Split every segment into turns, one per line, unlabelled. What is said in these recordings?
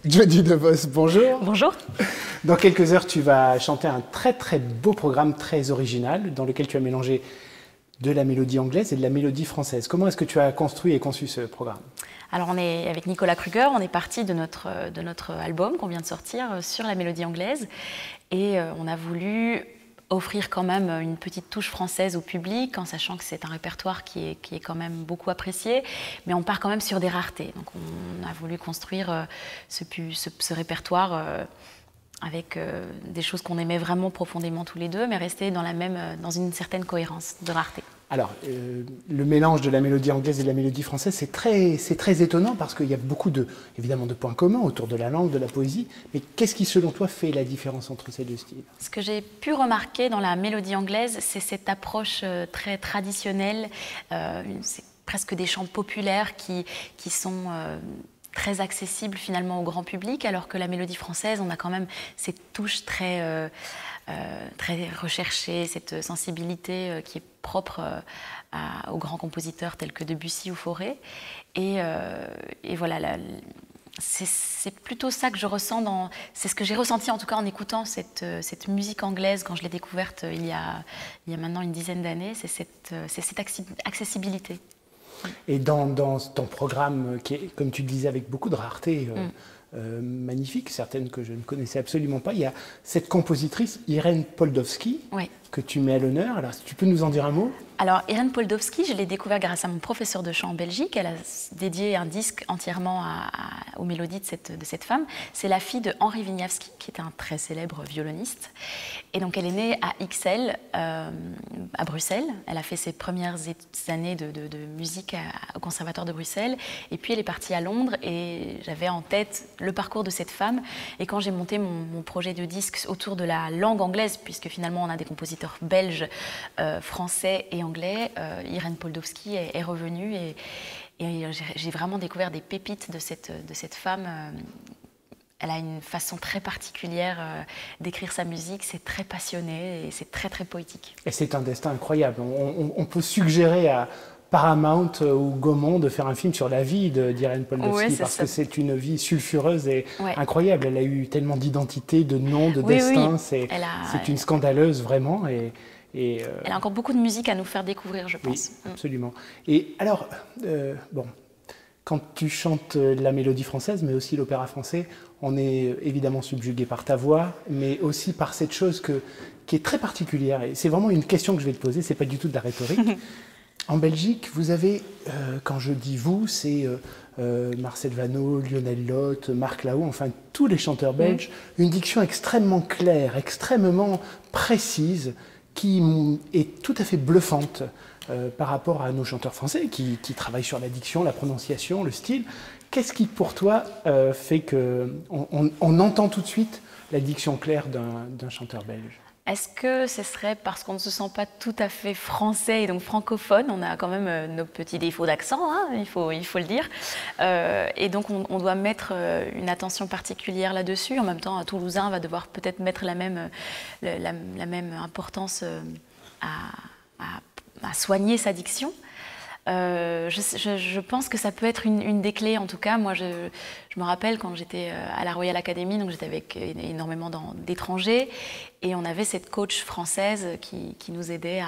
Jody DeVos, bonjour.
Bonjour.
Dans quelques heures, tu vas chanter un très très beau programme très original dans lequel tu as mélangé de la mélodie anglaise et de la mélodie française. Comment est-ce que tu as construit et conçu ce programme?
Alors on est avec Nicolas Kruger, on est parti de notre album qu'on vient de sortir sur la mélodie anglaise et on a voulu offrir quand même une petite touche française au public en sachant que c'est un répertoire qui est quand même beaucoup apprécié, mais on part quand même sur des raretés. Donc on a voulu construire ce répertoire avec des choses qu'on aimait vraiment profondément tous les deux, mais rester dans une certaine cohérence de rareté.
Alors, le mélange de la mélodie anglaise et de la mélodie française, c'est très étonnant parce qu'il y a beaucoup évidemment de points communs autour de la langue, de la poésie. Mais qu'est-ce qui, selon toi, fait la différence entre ces deux styles?
Ce que j'ai pu remarquer dans la mélodie anglaise, c'est cette approche très traditionnelle. C'est presque des chants populaires qui sont très accessibles finalement au grand public, alors que la mélodie française, on a quand même cette touche très recherchée, cette sensibilité qui est propre aux grands compositeurs tels que Debussy ou Fauré. Et voilà, c'est plutôt ça que je ressens, c'est ce que j'ai ressenti en tout cas en écoutant cette musique anglaise quand je l'ai découverte il y a maintenant une dizaine d'années, c'est cette accessibilité.
Et dans ton programme, qui est, comme tu le disais, avec beaucoup de rareté, magnifique, certaines que je ne connaissais absolument pas, il y a cette compositrice, Irène Poldowski,
Oui.
que tu mets à l'honneur. Alors, si tu peux nous en dire un mot?
Alors, Irène Poldowski, je l'ai découvert grâce à mon professeur de chant en Belgique. Elle a dédié un disque entièrement aux mélodies de cette femme. C'est la fille de Henri Wieniawski, qui est un très célèbre violoniste. Et donc, elle est née à Ixelles, à Bruxelles. Elle a fait ses premières années de musique au Conservatoire de Bruxelles. Et puis, elle est partie à Londres et j'avais en tête le parcours de cette femme. Et quand j'ai monté mon projet de disque autour de la langue anglaise, puisque finalement, on a des compositeurs belges, français et anglais, Irène Poldowski est revenue et j'ai vraiment découvert des pépites de cette femme. Elle a une façon très particulière d'écrire sa musique, c'est très passionné et c'est très très poétique.
Et c'est un destin incroyable. On peut suggérer à Paramount ou Gaumont de faire un film sur la vie d'Irène Poldowski, parce que c'est une vie sulfureuse et incroyable. Elle a eu tellement d'identité, de noms, de destin. C'est une scandaleuse vraiment.
Elle a encore beaucoup de musique à nous faire découvrir, je pense.
Oui, absolument. Et alors, quand tu chantes la mélodie française, mais aussi l'opéra français, on est évidemment subjugué par ta voix, mais aussi par cette chose qui est très particulière. Et c'est vraiment une question que je vais te poser, c'est pas du tout de la rhétorique. En Belgique, vous avez, quand je dis vous, c'est Marcel Vanneau, Lionel Lotte, Marc Lahaut, enfin tous les chanteurs belges, une diction extrêmement claire, extrêmement précise, qui est tout à fait bluffante par rapport à nos chanteurs français qui travaillent sur la diction, la prononciation, le style. Qu'est-ce qui, pour toi, fait qu'on entend tout de suite la diction claire d'un chanteur belge?
Est-ce que ce serait parce qu'on ne se sent pas tout à fait français et donc francophone? On a quand même nos petits défauts d'accent, hein, il faut le dire. Et donc on doit mettre une attention particulière là-dessus. En même temps, un Toulousain va devoir peut-être mettre la même importance à soigner sa diction. Je pense que ça peut être une des clés. En tout cas, moi, je me rappelle quand j'étais à la Royal Academy, donc j'étais avec énormément d'étrangers, et on avait cette coach française qui nous aidait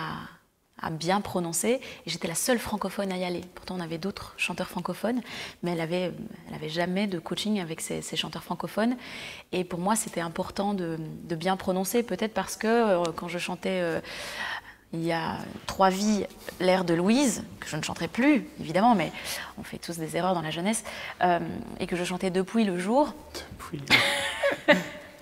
à bien prononcer. Et j'étais la seule francophone à y aller. Pourtant, on avait d'autres chanteurs francophones, mais elle avait jamais de coaching avec ces chanteurs francophones. Et pour moi, c'était important de bien prononcer, peut-être parce que quand je chantais il y a 3 vies, l'air de Louise, que je ne chanterai plus, évidemment, mais on fait tous des erreurs dans la jeunesse, et que je chantais Depuis le jour.
Depuis.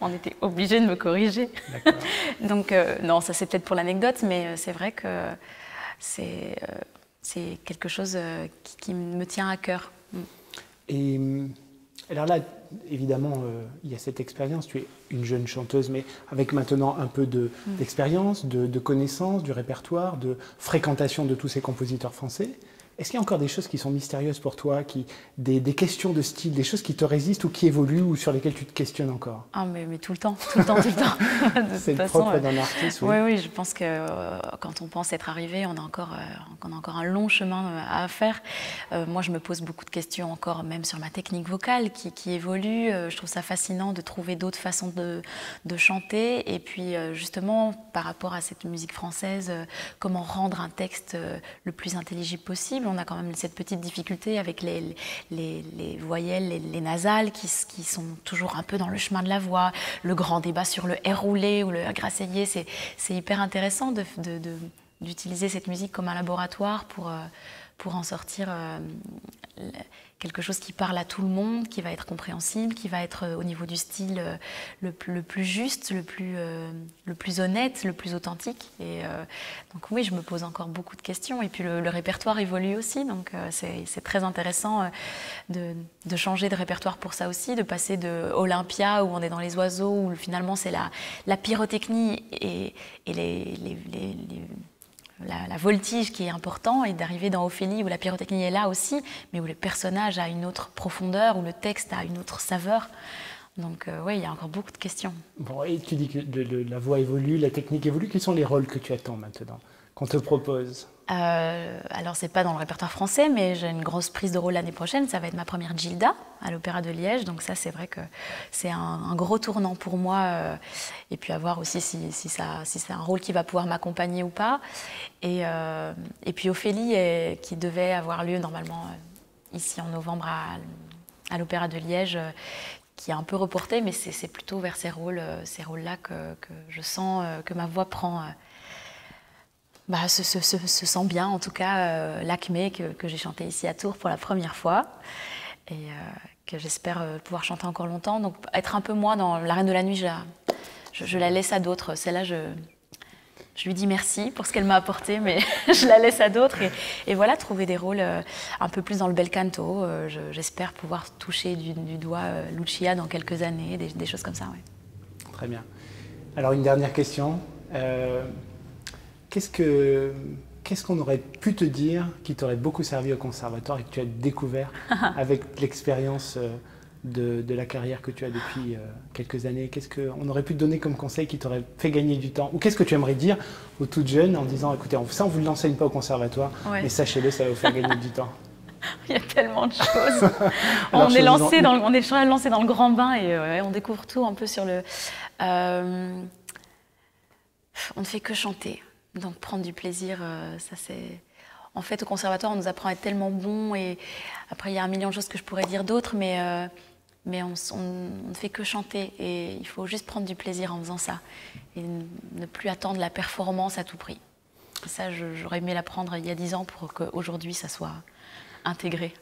On était obligés de me corriger.
D'accord.
Donc, non, ça c'est peut-être pour l'anecdote, mais c'est vrai que c'est quelque chose qui me tient à cœur.
Et alors là, évidemment, il y a cette expérience. Tu es une jeune chanteuse, mais avec maintenant un peu d'expérience, de connaissance du répertoire, de fréquentation de tous ces compositeurs français. Est-ce qu'il y a encore des choses qui sont mystérieuses pour toi, des questions de style, des choses qui te résistent ou qui évoluent ou sur lesquelles tu te questionnes encore?
Ah, mais tout le temps, tout le temps, tout le temps.
C'est le propre d'un artiste, oui.
Oui, je pense que quand on pense être arrivé, on a encore un long chemin à faire. Moi, je me pose beaucoup de questions encore, même sur ma technique vocale qui évolue. Je trouve ça fascinant de trouver d'autres façons de chanter. Et puis, justement, par rapport à cette musique française, comment rendre un texte le plus intelligible possible. On a quand même cette petite difficulté avec les voyelles, les nasales qui sont toujours un peu dans le chemin de la voix. Le grand débat sur le R roulé ou le R grasseyé, c'est hyper intéressant d'utiliser cette musique comme un laboratoire pour en sortir quelque chose qui parle à tout le monde, qui va être compréhensible, qui va être au niveau du style le plus juste, le plus honnête, le plus authentique. Et donc oui, je me pose encore beaucoup de questions. Et puis le répertoire évolue aussi, donc c'est très intéressant de changer de répertoire pour ça aussi, de passer de Olympia où on est dans les oiseaux, où finalement c'est la pyrotechnie et la voltige qui est important, et d'arriver dans Ophélie où la pyrotechnie est là aussi, mais où le personnage a une autre profondeur, où le texte a une autre saveur. Donc oui, il y a encore beaucoup de questions.
Bon, et tu dis que la voix évolue, la technique évolue. Quels sont les rôles que tu attends maintenant, qu'on te propose?
Alors, c'est pas dans le répertoire français, mais j'ai une grosse prise de rôle l'année prochaine. Ça va être ma première Gilda à l'Opéra de Liège. Donc ça, c'est vrai que c'est un gros tournant pour moi. Et puis à voir aussi si c'est un rôle qui va pouvoir m'accompagner ou pas. Et puis Ophélie, qui devait avoir lieu normalement ici en novembre à l'Opéra de Liège, qui est un peu reporté, mais c'est plutôt vers ces rôles-là que je sens que ma voix prend... se sent bien, en tout cas, l'Acmé que j'ai chanté ici à Tours pour la première fois et que j'espère pouvoir chanter encore longtemps. Donc être un peu moins dans La Reine de la Nuit, je la laisse à d'autres. Celle-là, je lui dis merci pour ce qu'elle m'a apporté, mais je la laisse à d'autres. Et voilà, trouver des rôles un peu plus dans le bel canto. J'espère pouvoir toucher du doigt Lucia dans quelques années, des choses comme ça. Ouais.
Très bien. Alors une dernière question. Qu'est-ce qu'on aurait pu te dire qui t'aurait beaucoup servi au conservatoire et que tu as découvert avec l'expérience de la carrière que tu as depuis quelques années? Qu'est-ce qu'on aurait pu te donner comme conseil qui t'aurait fait gagner du temps? Ou qu'est-ce que tu aimerais dire aux toutes jeunes en disant, écoutez, ça on ne vous l'enseigne pas au conservatoire, ouais, mais sachez-le, ça va vous faire gagner du temps?
Il y a tellement de choses. On est lancé dans le grand bain et on découvre tout un peu sur le... on ne fait que chanter. Donc prendre du plaisir, ça c'est... En fait, au conservatoire, on nous apprend à être tellement bon, et après, il y a un million de choses que je pourrais dire d'autres, mais on ne fait que chanter, et il faut juste prendre du plaisir en faisant ça, et ne plus attendre la performance à tout prix. Et ça, j'aurais aimé l'apprendre il y a 10 ans pour qu'aujourd'hui, ça soit intégré.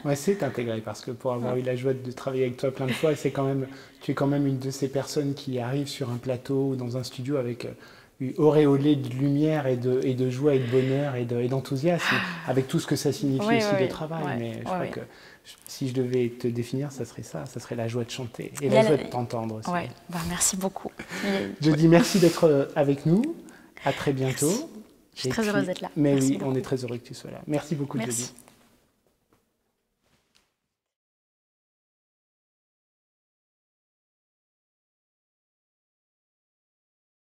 Ouais, c'est intégré, parce que pour avoir eu la joie de travailler avec toi plein de fois, tu es quand même une de ces personnes qui arrivent sur un plateau ou dans un studio avec... auréolé de lumière et de joie et de bonheur et d'enthousiasme, avec tout ce que ça signifie aussi de travail. Mais je crois que si je devais te définir, ça serait ça, ça serait la joie de chanter et la joie de t'entendre aussi.
Ouais. Merci beaucoup.
Je dis merci d'être avec nous, à très bientôt.
Merci. Je suis très heureuse d'être là.
Mais
merci
oui,
beaucoup.
on est très heureux que tu sois là. Merci beaucoup, Jody.